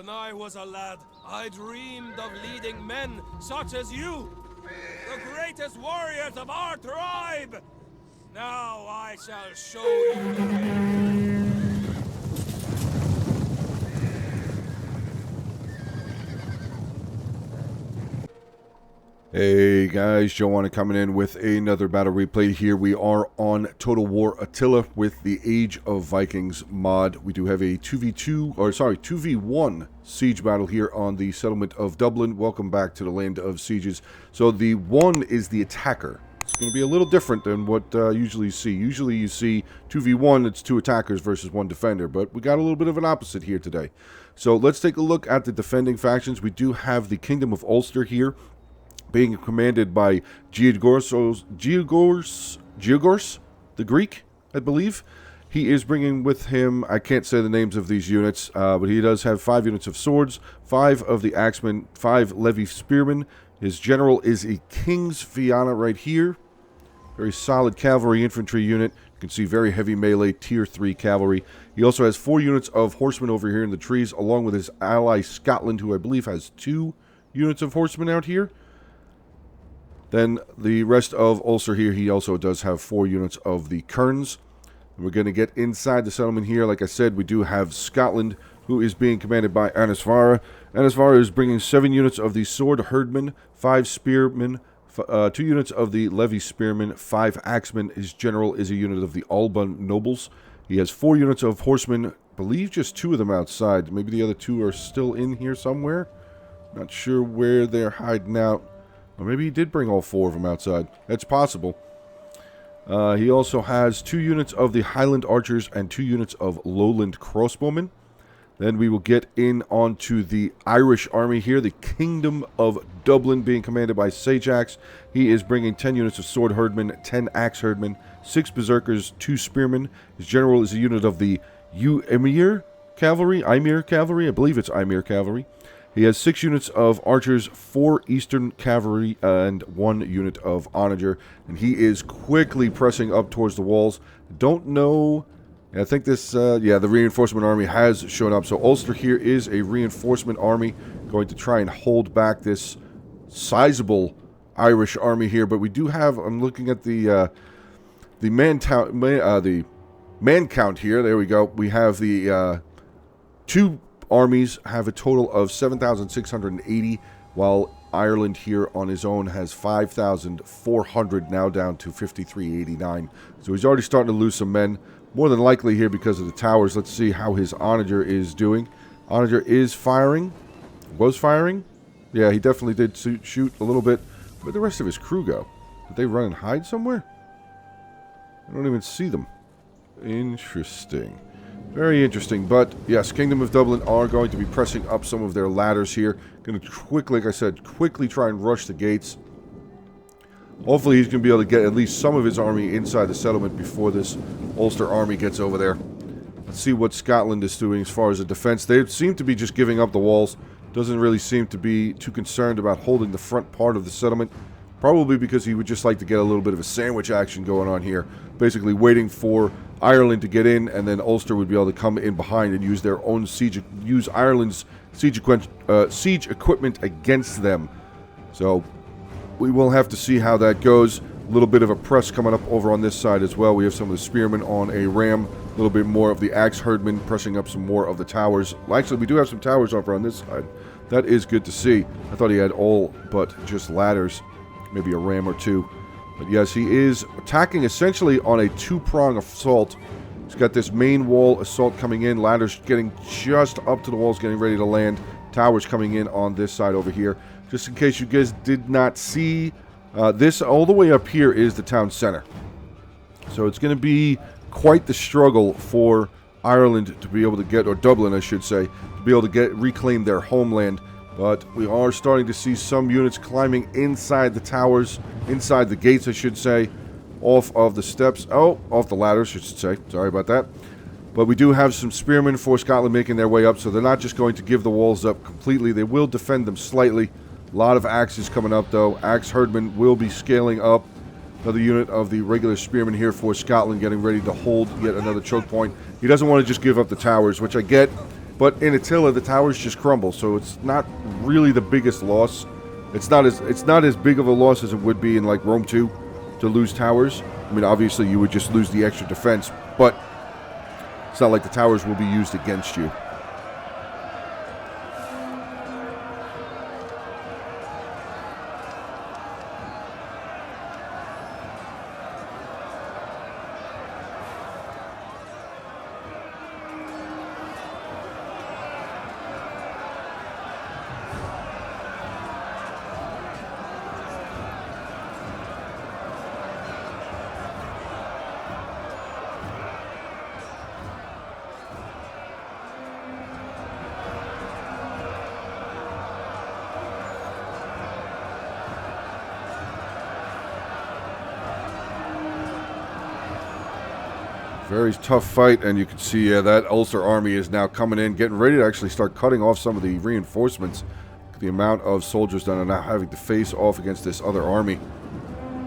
When I was a lad, I dreamed of leading men such as you, the greatest warriors of our tribe. Now I shall show you the way. Hey guys, Joe Onit coming in with another battle replay. Here we are on Total War Attila with the Age of Vikings mod. We do have a 2v1 siege battle here on the settlement of Dublin. Welcome back to the land of sieges. So the one is the attacker. It's going to be a little different than what usually you see. Usually you see 2v1, it's two attackers versus one defender, but we got a little bit of an opposite here today. So let's take a look at the defending factions. We do have the Kingdom of Ulster here, being commanded by Giagors, the Greek, I believe. He is bringing with him, I can't say the names of these units, but he does have 5 units of swords, 5 of the axemen, 5 levy spearmen. His general is a King's Fianna right here. Very solid cavalry infantry unit. You can see very heavy melee, tier 3 cavalry. He also has 4 units of horsemen over here in the trees, along with his ally Scotland, who I believe has 2 units of horsemen out here. Then the rest of Ulster here, he also does have 4 units of the Kerns. We're going to get inside the settlement here. Like I said, we do have Scotland, who is being commanded by Anisvara. Anisvara is bringing 7 units of the Sword Herdmen, 5 Spearmen, 2 units of the Levy Spearmen, 5 Axemen. His general is a unit of the Alba Nobles. He has 4 units of horsemen, I believe just 2 of them outside. Maybe the other 2 are still in here somewhere. Not sure where they're hiding out. Or maybe he did bring all 4 of them outside. That's possible. He also has 2 units of the Highland Archers and 2 units of Lowland Crossbowmen. Then we will get in onto the Irish army here. The Kingdom of Dublin being commanded by Sajax. He is bringing 10 units of Sword Herdmen, 10 Axe Herdmen, 6 Berserkers, 2 Spearmen. His general is a unit of the Ymir Cavalry. I believe it's Ymir Cavalry. He has 6 units of archers, 4 Eastern Cavalry, and 1 unit of onager. And he is quickly pressing up towards the walls. Don't know. I think this, the reinforcement army has shown up. So Ulster here is a reinforcement army going to try and hold back this sizable Irish army here. But we do have, I'm looking at the man count here. There we go. We have the 2 armies have a total of 7,680, while Ireland here on his own has 5,400, now down to 5,389. So he's already starting to lose some men, more than likely here because of the towers. Let's see how his onager is doing. Onager is firing. Was firing. Yeah, he definitely did shoot a little bit. Where'd the rest of his crew go? Did they run and hide somewhere? I don't even see them. Interesting. Very interesting, but yes, Kingdom of Dublin are going to be pressing up some of their ladders here. Going to quickly, like I said, quickly try and rush the gates. Hopefully he's going to be able to get at least some of his army inside the settlement before this Ulster army gets over there. Let's see what Scotland is doing as far as the defense. They seem to be just giving up the walls. Doesn't really seem to be too concerned about holding the front part of the settlement. Probably because he would just like to get a little bit of a sandwich action going on here. Basically waiting for Ireland to get in, and then Ulster would be able to come in behind and use their own use Ireland's siege equipment against them. So we will have to see how that goes. A little bit of a press coming up over on this side as well. We have some of the spearmen on a ram, a little bit more of the axe herdmen pressing up some more of the towers. Well, actually, we do have some towers over on this side. That is good to see. I thought he had all but just ladders, maybe a ram or 2. But yes, he is attacking essentially on a 2-prong assault. He's got this main wall assault coming in. Ladders getting just up to the walls, getting ready to land. Towers coming in on this side over here. Just in case you guys did not see, this all the way up here is the town center. So it's going to be quite the struggle for Ireland to be able to get, or Dublin I should say, to be able to reclaim their homeland. But we are starting to see some units climbing inside the towers, inside the gates, I should say, off of the steps. Oh, off the ladders, I should say. Sorry about that. But we do have some spearmen for Scotland making their way up, so they're not just going to give the walls up completely. They will defend them slightly. A lot of axes coming up, though. Axe herdmen will be scaling up. Another unit of the regular spearmen here for Scotland, getting ready to hold yet another choke point. He doesn't want to just give up the towers, which I get. But in Attila, the towers just crumble, so it's not really the biggest loss. It's not as big of a loss as it would be in like Rome 2 to lose towers. I mean, obviously you would just lose the extra defense, but it's not like the towers will be used against you. Very tough fight, and you can see that Ulster army is now coming in, getting ready to actually start cutting off some of the reinforcements. The amount of soldiers that are now having to face off against this other army.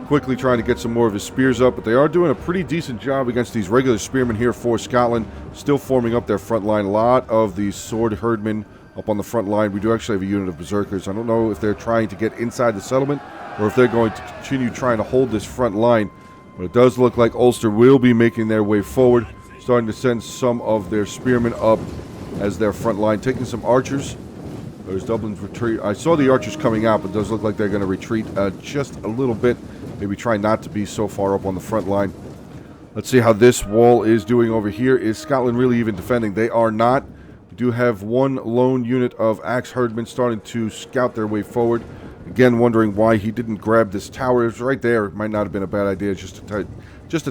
Quickly trying to get some more of his spears up, but they are doing a pretty decent job against these regular spearmen here for Scotland. Still forming up their front line. A lot of these sword herdmen up on the front line. We do actually have a unit of berserkers. I don't know if they're trying to get inside the settlement or if they're going to continue trying to hold this front line. But it does look like Ulster will be making their way forward, starting to send some of their spearmen up as their front line, taking some archers. There's Dublin's retreat. I saw the archers coming out, but it does look like they're going to retreat just a little bit. Maybe try not to be so far up on the front line. Let's see how this wall is doing over here. Is Scotland really even defending? They are not. We do have one lone unit of axe herdmen starting to scout their way forward. Again, wondering why he didn't grab this tower. It was right there. It might not have been a bad idea just to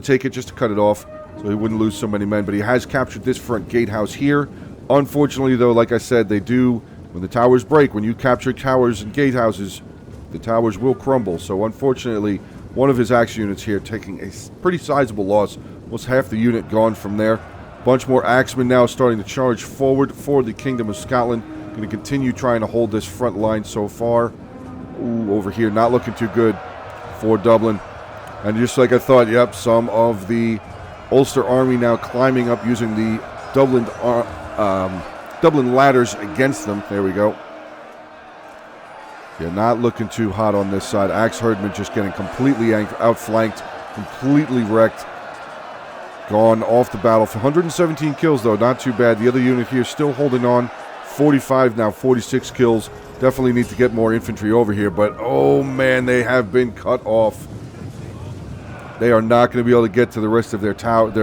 take it, just to cut it off, so he wouldn't lose so many men. But he has captured this front gatehouse here. Unfortunately, though, like I said, they do, when the towers break, when you capture towers and gatehouses, the towers will crumble. So unfortunately, one of his axe units here taking a pretty sizable loss. Almost half the unit gone from there. Bunch more axemen now starting to charge forward for the Kingdom of Scotland. Going to continue trying to hold this front line so far. Ooh, over here, not looking too good for Dublin. And just like I thought, yep, some of the Ulster army now climbing up using the Dublin ladders against them. There we go. Yeah, not looking too hot on this side. Axe herdmen just getting completely outflanked, completely wrecked. Gone off the battle for 117 kills, though. Not too bad. The other unit here still holding on. 45 now, 46 kills. Definitely need to get more infantry over here, but oh man, they have been cut off. They are not going to be able to get to the rest of their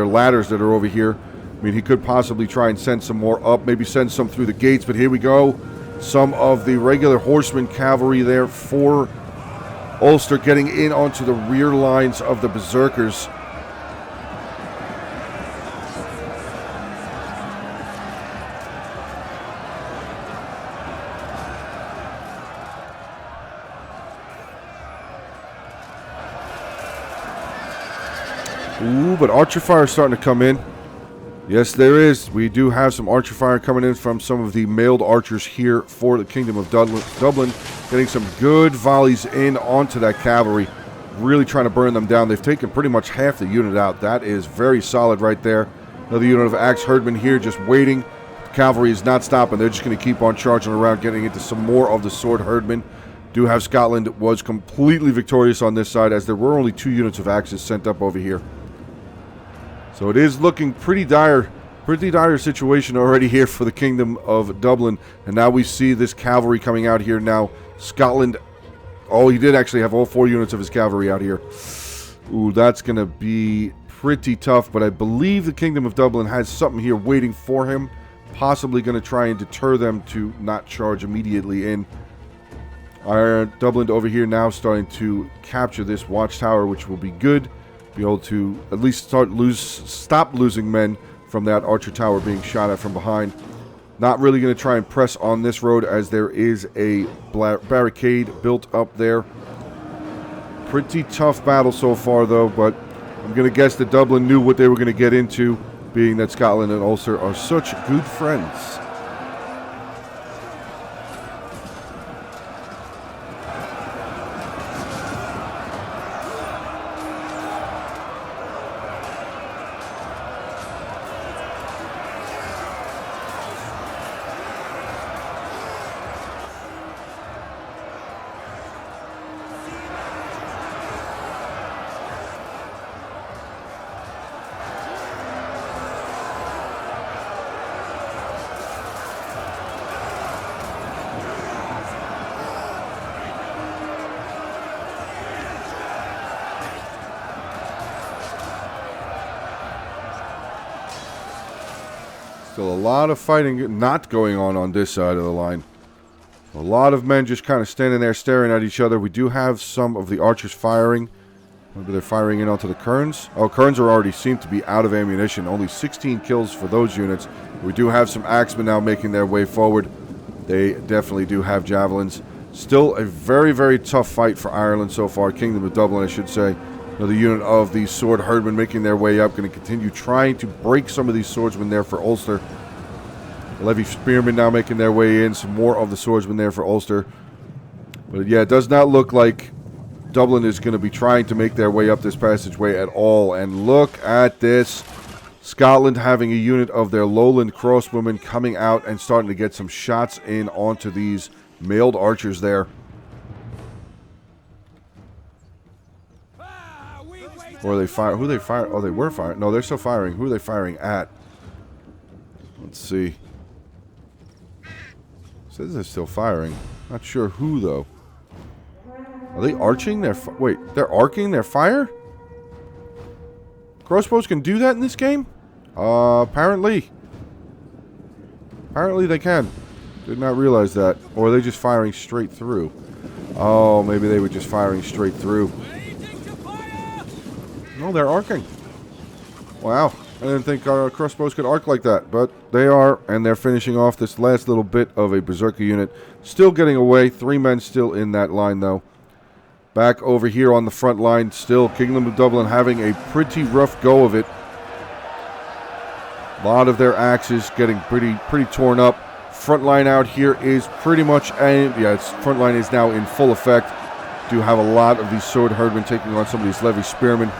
ladders that are over here. I mean, he could possibly try and send some more up, maybe send some through the gates, but here we go. Some of the regular horsemen cavalry there for Ulster getting in onto the rear lines of the berserkers. Ooh, but archer fire is starting to come in. Yes, there is. We do have some archer fire coming in from some of the mailed archers here for the Kingdom of Dublin. Getting some good volleys in onto that cavalry. Really trying to burn them down. They've taken pretty much half the unit out. That is very solid right there. Another unit of axe herdmen here just waiting. The cavalry is not stopping. They're just going to keep on charging around, getting into some more of the sword herdmen. Do have Scotland was completely victorious on this side, as there were only 2 units of axes sent up over here. So it is looking pretty dire situation already here for the Kingdom of Dublin. And now we see this cavalry coming out here now. Scotland, oh, he did actually have all 4 units of his cavalry out here. Ooh, that's going to be pretty tough, but I believe the Kingdom of Dublin has something here waiting for him. Possibly going to try and deter them to not charge immediately in. Dublin over here now starting to capture this watchtower, which will be good. Be able to at least stop losing men from that archer tower being shot at from behind. Not really going to try and press on this road, as there is a barricade built up there. Pretty tough battle so far, though, but I'm going to guess that Dublin knew what they were going to get into, being that Scotland and Ulster are such good friends. Still a lot of fighting not going on this side of the line. A lot of men just kind of standing there staring at each other. We do have some of the archers firing. Maybe they're firing in onto the Kerns. Oh, Kerns are already seem to be out of ammunition. Only 16 kills for those units. We do have some axemen now making their way forward. They definitely do have javelins. Still a very, very tough fight for Ireland so far. Kingdom of Dublin, I should say. Another unit of the sword herdmen making their way up. Going to continue trying to break some of these swordsmen there for Ulster. Levy spearmen now making their way in. Some more of the swordsmen there for Ulster. But yeah, it does not look like Dublin is going to be trying to make their way up this passageway at all. And look at this. Scotland having a unit of their lowland crossbowmen coming out and starting to get some shots in onto these mailed archers there. Or are they fire? Who are they fire? Oh, they were firing. No, they're still firing. Who are they firing at? Let's see. Says they're still firing. Not sure who though. Are they arching their? Wait, they're arcing their fire? Crossbows can do that in this game? Apparently. Apparently they can. Did not realize that. Or are they just firing straight through? Oh, maybe they were just firing straight through. No, they're arcing. Wow. I didn't think crossbows could arc like that. But they are, and they're finishing off this last little bit of a berserker unit. Still getting away. 3 men still in that line, though. Back over here on the front line, still Kingdom of Dublin having a pretty rough go of it. A lot of their axes getting pretty torn up. Front line out here is pretty much, front line is now in full effect. Do have a lot of these sword herdmen taking on some of these levy spearmen.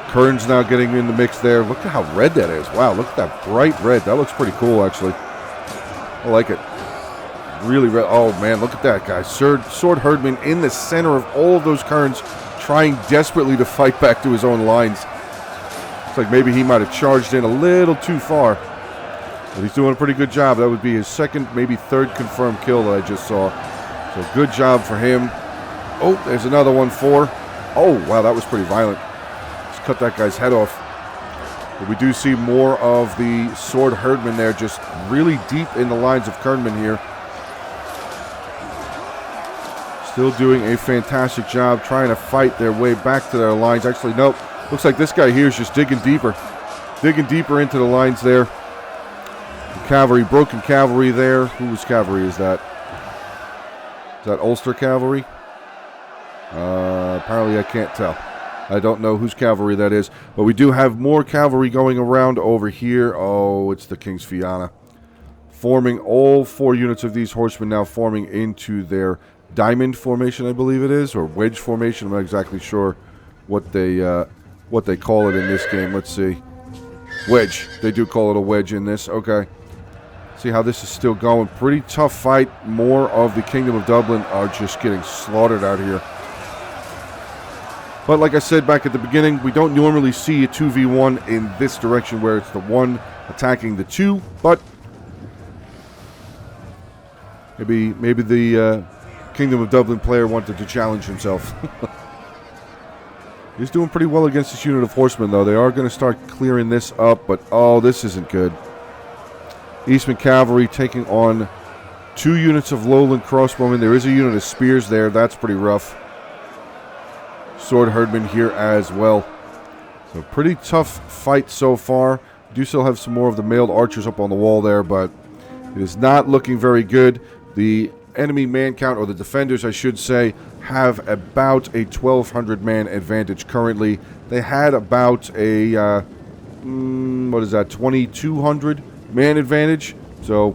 Kerns now getting in the mix there. Look at how red that is. Wow, look at that bright red. That looks pretty cool, actually. I like it. Really red. Oh, man, look at that, guys. Sword herdman in the center of all of those Kerns, trying desperately to fight back to his own lines. Looks like maybe he might have charged in a little too far. But he's doing a pretty good job. That would be his second, maybe third confirmed kill that I just saw. So good job for him. Oh, there's another one for. Oh, wow, that was pretty violent. Just cut that guy's head off. But we do see more of the sword herdmen there, just really deep in the lines of Kernmen here. Still doing a fantastic job trying to fight their way back to their lines. Actually, nope. Looks like this guy here is just digging deeper. Digging deeper into the lines there. The cavalry, broken cavalry there. Whose cavalry is that? Is that Ulster cavalry? Apparently I can't tell. I don't know whose cavalry that is. But we do have more cavalry going around over here. Oh, it's the King's Fianna. Forming all 4 units of these horsemen now forming into their diamond formation, I believe it is, or wedge formation. I'm not exactly sure what they call it in this game. Let's see. Wedge. They do call it a wedge in this. Okay. See how this is still going. Pretty tough fight. More of the Kingdom of Dublin are just getting slaughtered out here. But like I said back at the beginning, we don't normally see a 2v1 in this direction where it's the 1 attacking the 2, but maybe the Kingdom of Dublin player wanted to challenge himself. He's doing pretty well against this unit of horsemen, though. They are going to start clearing this up, but oh, this isn't good. Eastman Cavalry taking on 2 units of lowland crossbowmen. There is a unit of spears there. That's pretty rough. Sword herdmen here as well. So pretty tough fight so far. Do still have some more of the mailed archers up on the wall there, but it is not looking very good. The enemy man count, or the defenders I should say, have about a 1,200 man advantage currently. They had about a, what is that, 2,200 man advantage. So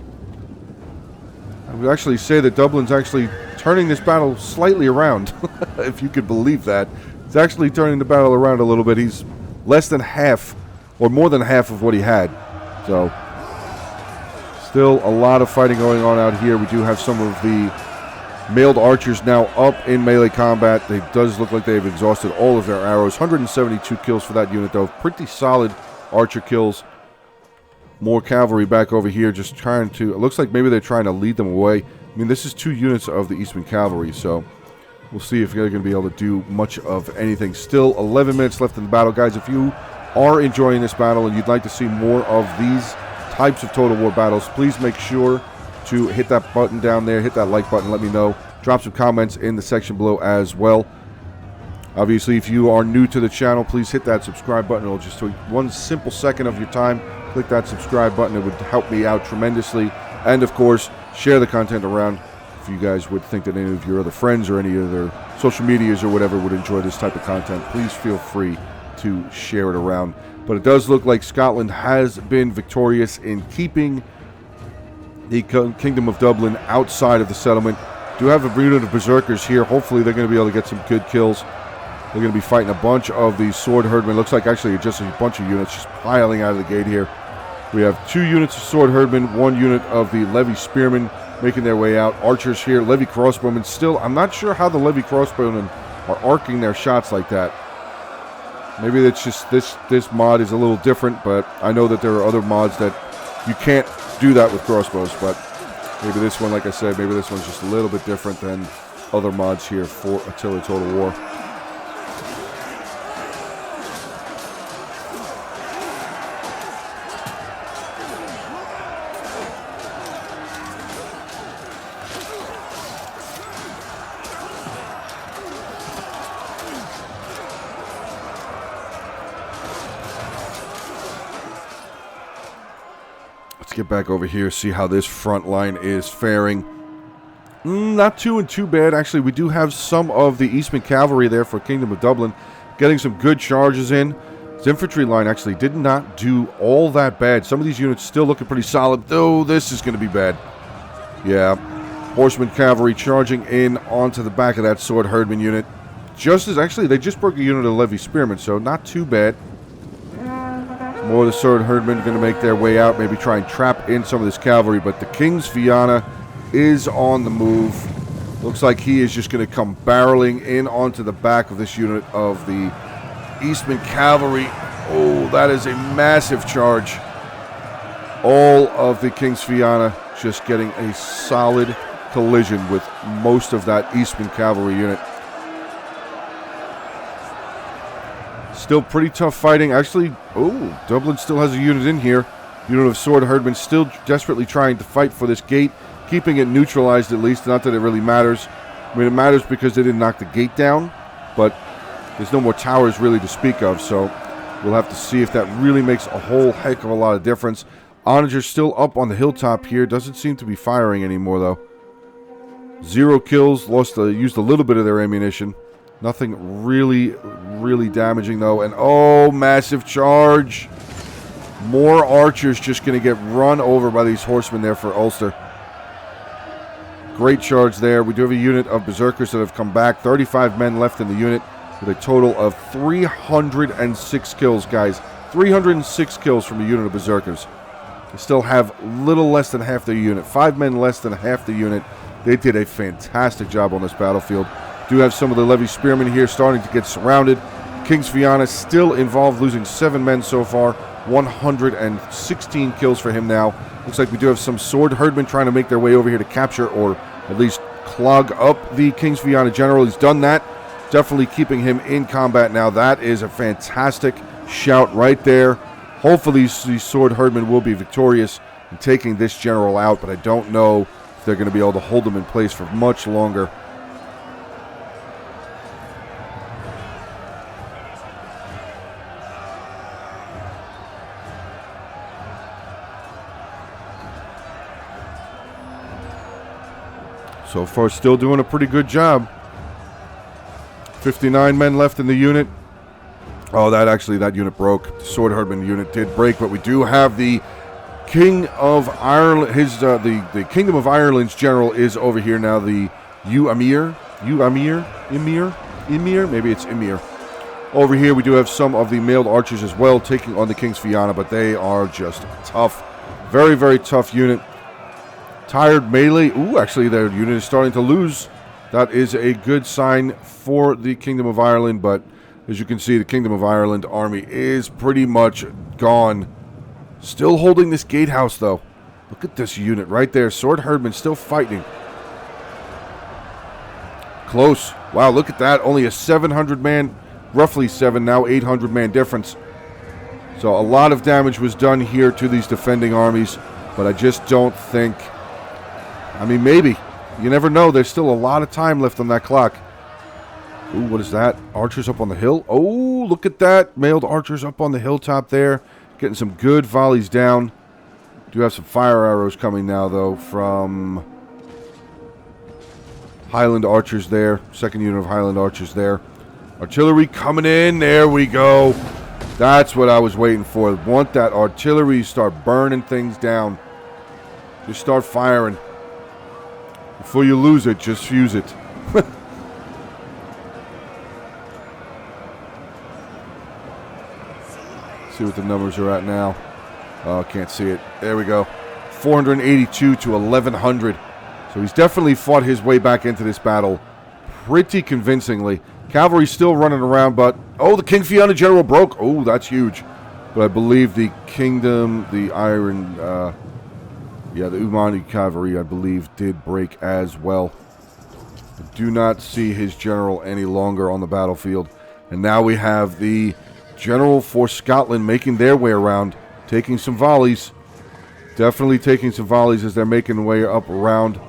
I would actually say that Dublin's actually turning this battle slightly around, if you could believe that. It's actually turning the battle around a little bit. He's less than half, or more than half of what he had. So still a lot of fighting going on out here. We do have some of the mailed archers now up in melee combat. It does look like they've exhausted all of their arrows. 172 kills for that unit, though. Pretty solid archer kills. More cavalry back over here, just trying to... It looks like maybe they're trying to lead them away. I mean, this is 2 units of the Eastman Cavalry, so we'll see if they're going to be able to do much of anything. Still 11 minutes left in the battle. Guys, if you are enjoying this battle and you'd like to see more of these types of Total War battles, please make sure to hit that button down there, hit that like button, let me know. Drop some comments in the section below as well. Obviously, if you are new to the channel, please hit that subscribe button. It'll just take 1 simple second of your time. Click that subscribe button. It would help me out tremendously. And, of course, share the content around if you guys would think that any of your other friends or any of their social medias or whatever would enjoy this type of content. Please feel free to share it around. But it does look like Scotland has been victorious in keeping the Kingdom of Dublin outside of the settlement. Do have a unit of berserkers here. Hopefully they're going to be able to get some good kills. They're going to be fighting a bunch of these sword herdmen. Looks like actually just a bunch of units just piling out of the gate here. We have 2 units of sword herdmen, 1 unit of the levy spearmen making their way out. Archers here, levy crossbowmen. Still, I'm not sure how the levy crossbowmen are arcing their shots like that. Maybe it's just this mod is a little different, but I know that there are other mods that you can't do that with crossbows, but maybe this one, like I said, maybe this one's just a little bit different than other mods here for Attila Total War. Let's get back over here, see how this front line is faring. Not too bad. Actually, we do have some of the Eastman Cavalry there for Kingdom of Dublin, getting some good charges in. This infantry line actually did not do all that bad. Some of these units still looking pretty solid, though this is going to be bad. Yeah, Horseman Cavalry charging in onto the back of that Sword Herdman unit. Just as, actually, they just broke a unit of Levy Spearmen, so not too bad. More of the Sword Herdmen are going to make their way out, maybe try and trap in some of this cavalry, but the King's Fianna is on the move. Looks like he is just going to come barreling in onto the back of this unit of the Eastman Cavalry. Oh, that is a massive charge. All of the King's Fianna just getting a solid collision with most of that Eastman Cavalry unit. Still pretty tough fighting. Actually, oh, Dublin still has a unit in here. Unit of Sword Herdmen still desperately trying to fight for this gate, keeping it neutralized at least. Not that it really matters. I mean, it matters because they didn't knock the gate down, but there's no more towers really to speak of, so we'll have to see if that really makes a whole heck of a lot of difference. Onager's still up on the hilltop here. Doesn't seem to be firing anymore, though. 0 kills. Used a little bit of their ammunition. Nothing really damaging, though. And, oh, massive charge. More archers just going to get run over by these horsemen there for Ulster. Great charge there. We do have a unit of berserkers that have come back. 35 men left in the unit with a total of 306 kills, guys. 306 kills from a unit of berserkers. They still have little less than half their unit. 5 men less than half the unit. They did a fantastic job on this battlefield. Do have some of the Levy Spearmen here starting to get surrounded. King's Fianna still involved, losing 7 men so far. 116 kills for him now. Looks like we do have some Sword Herdmen trying to make their way over here to capture or at least clog up the King's Fianna general. He's done that. Definitely keeping him in combat now. That is a fantastic shout right there. Hopefully these Sword Herdmen will be victorious in taking this general out, but I don't know if they're going to be able to hold them in place for much longer. So far, still doing a pretty good job. 59 men left in the unit. Oh, that unit broke. The Sword Herdman unit did break, but we do have the King of Ireland. The Kingdom of Ireland's general is over here now. The Emir. Maybe it's Emir. Over here, we do have some of the mailed archers as well, taking on the King's Fianna, but they are just tough. Very, very tough unit. Tired melee. Ooh, actually, their unit is starting to lose. That is a good sign for the Kingdom of Ireland, but as you can see, the Kingdom of Ireland army is pretty much gone. Still holding this gatehouse, though. Look at this unit right there. Sword Herdman still fighting. Close. Wow, look at that. Only a 700-man, roughly 7, now 800-man difference. So a lot of damage was done here to these defending armies, but I just don't think... I mean, maybe. You never know. There's still a lot of time left on that clock. Ooh, what is that? Archers up on the hill? Oh, look at that. Mailed archers up on the hilltop there. Getting some good volleys down. Do have some fire arrows coming now, though, from Highland archers there. Second unit of Highland archers there. Artillery coming in. There we go. That's what I was waiting for. Want that artillery to start burning things down. Just start firing. Before you lose it, just fuse it. See what the numbers are at now. Oh, can't see it. There we go. 482 to 1,100. So he's definitely fought his way back into this battle pretty convincingly. Cavalry still running around, but... Oh, the King Fianna General broke. Oh, that's huge. But I believe the Kingdom, the Iron... the Umani Cavalry, I believe, did break as well. I do not see his general any longer on the battlefield. And now we have the general for Scotland making their way around, taking some volleys. Definitely taking some volleys as they're making their way up around.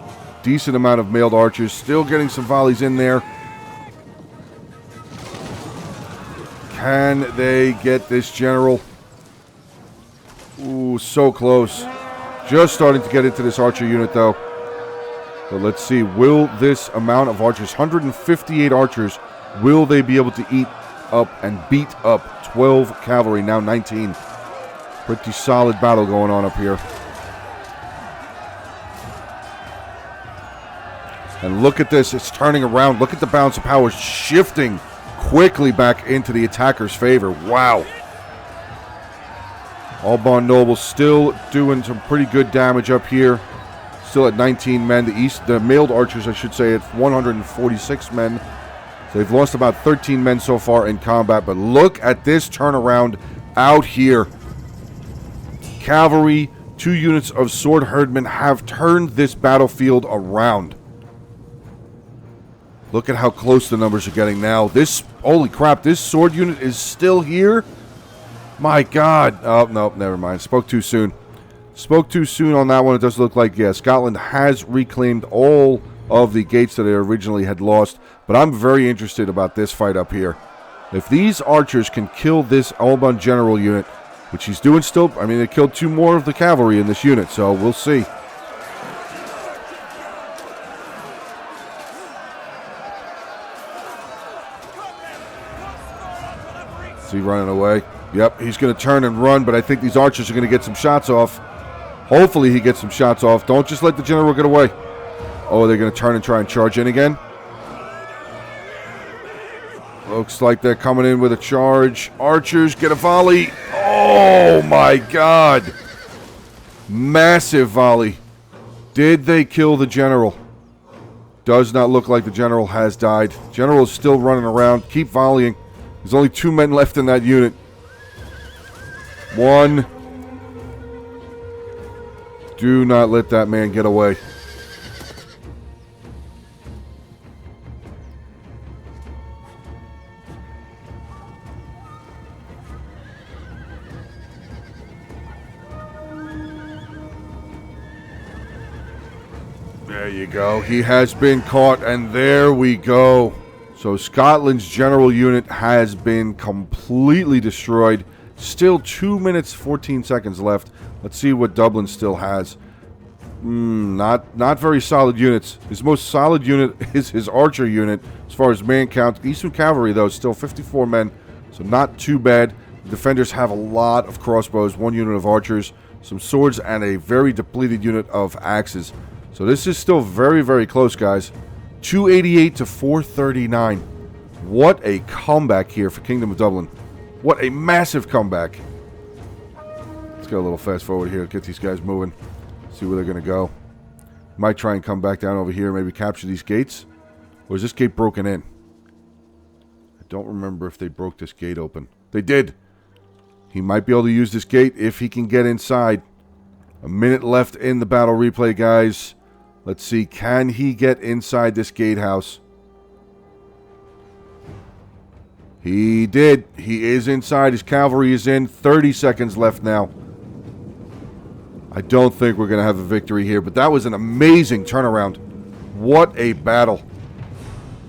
Decent amount of mailed archers. Still getting some volleys in there. Can they get this general? Ooh, so close. Just starting to get into this archer unit, though. But let's see. Will this amount of archers, 158 archers, will they be able to eat up and beat up 12 cavalry, now 19? Pretty solid battle going on up here. And look at this. It's turning around. Look at the balance of power shifting quickly back into the attacker's favor. Wow. Alban Noble still doing some pretty good damage up here. Still at 19 men. The mailed archers, I should say, at 146 men. So they've lost about 13 men so far in combat. But look at this turnaround out here. Cavalry, 2 units of sword herdmen have turned this battlefield around. Look at how close the numbers are getting now. This, holy crap, this sword unit is still here? My God. Oh, no, never mind. Spoke too soon. Spoke too soon on that one. It does look like, yeah, Scotland has reclaimed all of the gates that they originally had lost. But I'm very interested about this fight up here. If these archers can kill this Alban general unit, which he's doing still, I mean, they killed 2 more of the cavalry in this unit, so we'll see. Is he running away? Yep, he's going to turn and run, but I think these archers are going to get some shots off. Hopefully he gets some shots off. Don't just let the general get away. Oh, they're going to turn and try and charge in again. Looks like they're coming in with a charge. Archers get a volley. Oh, my God. Massive volley. Did they kill the general? Does not look like the general has died. General is still running around. Keep volleying. There's only 2 men left in that unit. 1. Do not let that man get away. There you go. He has been caught, and there we go. So Scotland's general unit has been completely destroyed. Still 2 minutes, 14 seconds left. Let's see what Dublin still has. Not very solid units. His most solid unit is his archer unit as far as man count. Eastern Cavalry, though, is still 54 men, so not too bad. The defenders have a lot of crossbows, 1 unit of archers, some swords, and a very depleted unit of axes. So this is still very, very close, guys. 288 to 439. What a comeback here for Kingdom of Dublin. What a massive comeback. Let's go a little fast forward here to get these guys moving. See where they're going to go. Might try and come back down over here, maybe capture these gates. Or is this gate broken in? I don't remember if they broke this gate open. They did. He might be able to use this gate if he can get inside. A minute left in the battle replay, guys. Let's see, can he get inside this gatehouse? He did. He is inside. His cavalry is in. 30 seconds left now. I don't think we're going to have a victory here, but that was an amazing turnaround. What a battle.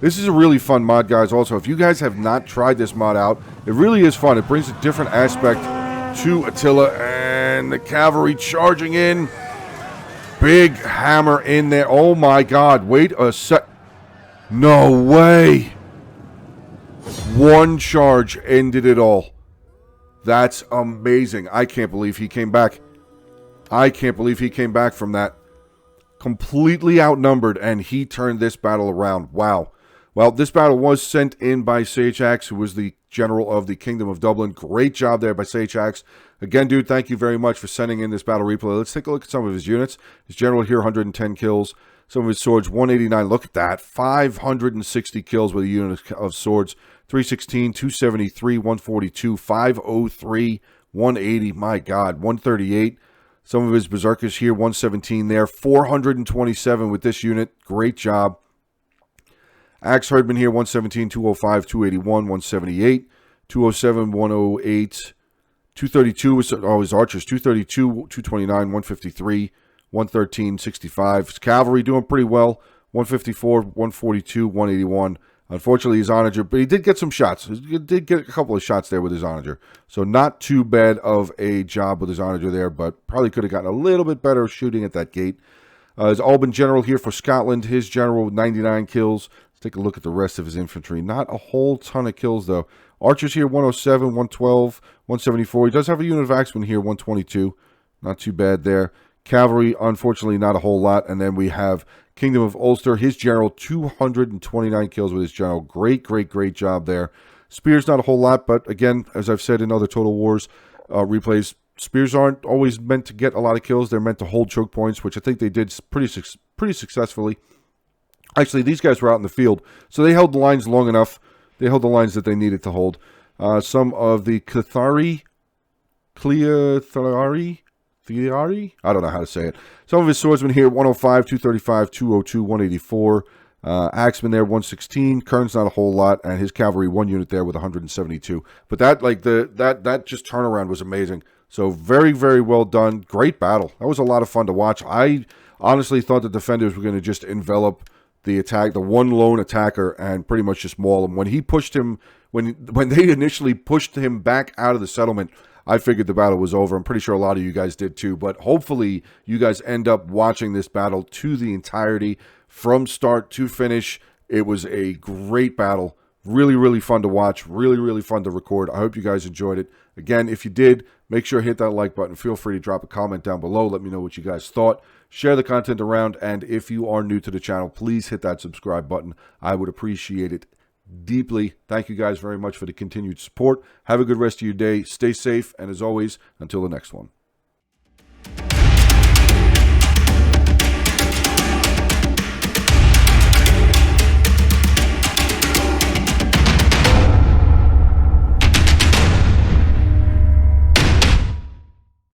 This is a really fun mod, guys. Also, if you guys have not tried this mod out, it really is fun. It brings a different aspect to Attila, and the cavalry charging in. Big hammer in there. Oh my god. Wait a sec. No way. One charge ended it all. That's amazing. I can't believe he came back. I can't believe he came back from that. Completely outnumbered, and he turned this battle around. Wow. Well, this battle was sent in by Sageax, who was the general of the Kingdom of Dublin. Great job there by Sageax. Again, dude, thank you very much for sending in this battle replay. Let's take a look at some of his units. His general here, 110 kills. Some of his swords, 189. Look at that. 560 kills with a unit of swords. 316, 273, 142, 503, 180. My God, 138. Some of his berserkers here, 117 there. 427 with this unit. Great job. Axe Herdman here, 117, 205, 281, 178, 207, 108, 232, his archers, 232, 229, 153, 113, 65. His cavalry doing pretty well, 154, 142, 181. Unfortunately, his onager, but he did get some shots. He did get a couple of shots there with his onager. So not too bad of a job with his onager there, but probably could have gotten a little bit better shooting at that gate. His Alban general here for Scotland, his general with 99 kills. Take a look at the rest of his infantry. Not a whole ton of kills, though. Archers here, 107, 112, 174. He does have a unit of axemen here, 122. Not too bad there. Cavalry, unfortunately, not a whole lot. And then we have Kingdom of Ulster. His general, 229 kills with his general. Great, great, great job there. Spears, not a whole lot. But again, as I've said in other Total Wars replays, spears aren't always meant to get a lot of kills. They're meant to hold choke points, which I think they did pretty successfully. Actually, these guys were out in the field, so they held the lines long enough. They held the lines that they needed to hold. Some of the Cavalry, I don't know how to say it. Some of his swordsmen here, 105, 235, 202, 184. Axeman there, 116. Kern's not a whole lot, and his cavalry, one unit there with 172. But that, like that just turnaround was amazing. So very, very well done. Great battle. That was a lot of fun to watch. I honestly thought the defenders were going to just envelop the attack, the one lone attacker, and pretty much just maul him. When he pushed him, when they initially pushed him back out of the settlement, I figured the battle was over. I'm pretty sure a lot of you guys did too, but hopefully you guys end up watching this battle to the entirety, from start to finish. It was a great battle. Really, really fun to watch. Really, really fun to record. I hope you guys enjoyed it. Again, if you did, make sure to hit that like button. Feel free to drop a comment down below. Let me know what you guys thought. Share the content around. And if you are new to the channel, please hit that subscribe button. I would appreciate it deeply. Thank you guys very much for the continued support. Have a good rest of your day. Stay safe. And as always, until the next one.